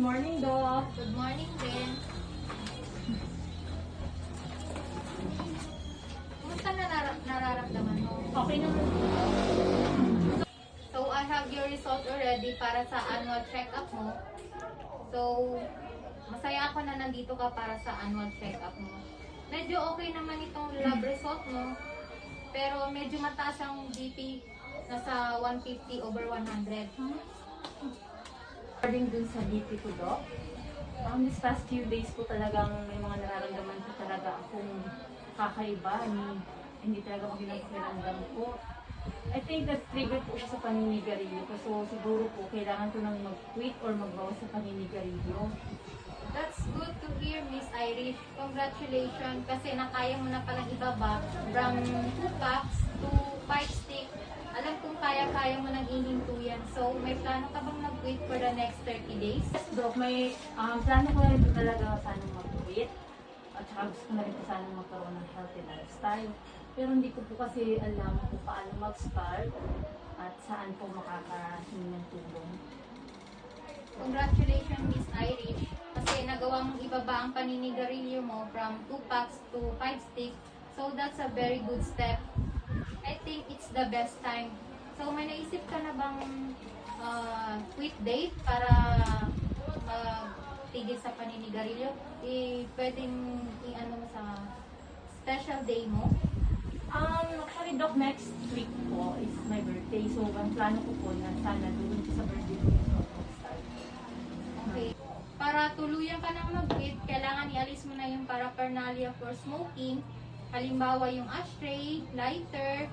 morning, Doc. Good morning din. Kumusta na nararamdaman mo? Okay naman po. So, I have your result already para sa annual check-up mo. So, masaya ako na nandito ka para sa annual check-up mo. Medyo okay naman itong lab result mo. Pero medyo mataas ang BP. Nasa 150 over 100. Regarding dun sa BP ko, Doc, this past few days po talagang may mga nararamdaman ko talaga akong kakaiba. Hindi talaga magandang pakiramdam ko. I think that trigger po siya sa paninigarilyo ko. So siguro po kailangan ko nang mag-quit or magbawas sa paninigarilyo. That's good to hear, Miss Irish. Congratulations kasi nakaya mo na palang ibaba from 2 packs to 5 stick. Alam kong kaya-kaya mo nang ihinto yan. So, may plano ka bang mag-quit for the next 30 days? Doc, may plano ko na rin po talaga sanang mag-quit. At saka gusto ko na rin po sanang magkaroon ng healthy lifestyle. Pero hindi ko po kasi alam kung paano mag-start at saan po makakahingi ng tulong. Congratulations, Miss Irish. Kasi nagawa mong ibaba ang paninigarilyo mo from 2 packs to 5 stick. So, that's a very good step. I think it's the best time. So, may naisip ka na bang quit date para magtigil sa paninigarilyo? Pwedeng i-ano mo sa special day mo? Actually, Doc, next week po is my birthday. So, ang plano ko po na sana doon sa birthday ko mag-start. Okay. Para tuluyan ka nang mag-quit, kailangan ialis mo na yung paraphernalia for smoking. Halimbawa yung ashtray, lighter.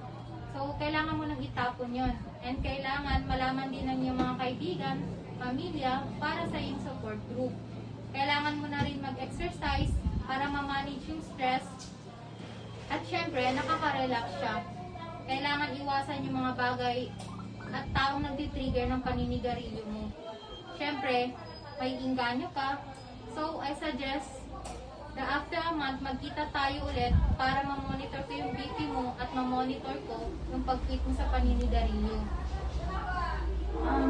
So, kailangan mo nang itapon yon. And kailangan malaman din ng iyong mga kaibigan, pamilya, para sa iyong support group. Kailangan mo na rin mag-exercise para ma-manage yung stress. At syempre, nakaka-relax siya. Kailangan iwasan yung mga bagay at taong nagtitrigger ng paninigarilyo mo. Syempre, may inganyo ka. So, I suggest na after a month, magkita tayo ulit para ma-monitor ko yung BP mo at ma-monitor ko yung pag-quit mo sa paninigarilyo.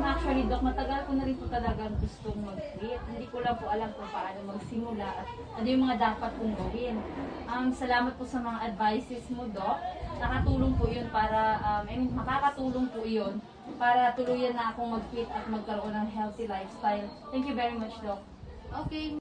Actually, Doc, matagal ko na rin po talagang gustong mag-quit. Hindi ko lang po alam kung paano magsimula at ano yung mga dapat kong gawin. Salamat po sa mga advices mo, Doc. Nakatulong po yun para, makakatulong po yun para tuluyan na akong mag-quit at magkaroon ng healthy lifestyle. Thank you very much, Doc. Okay.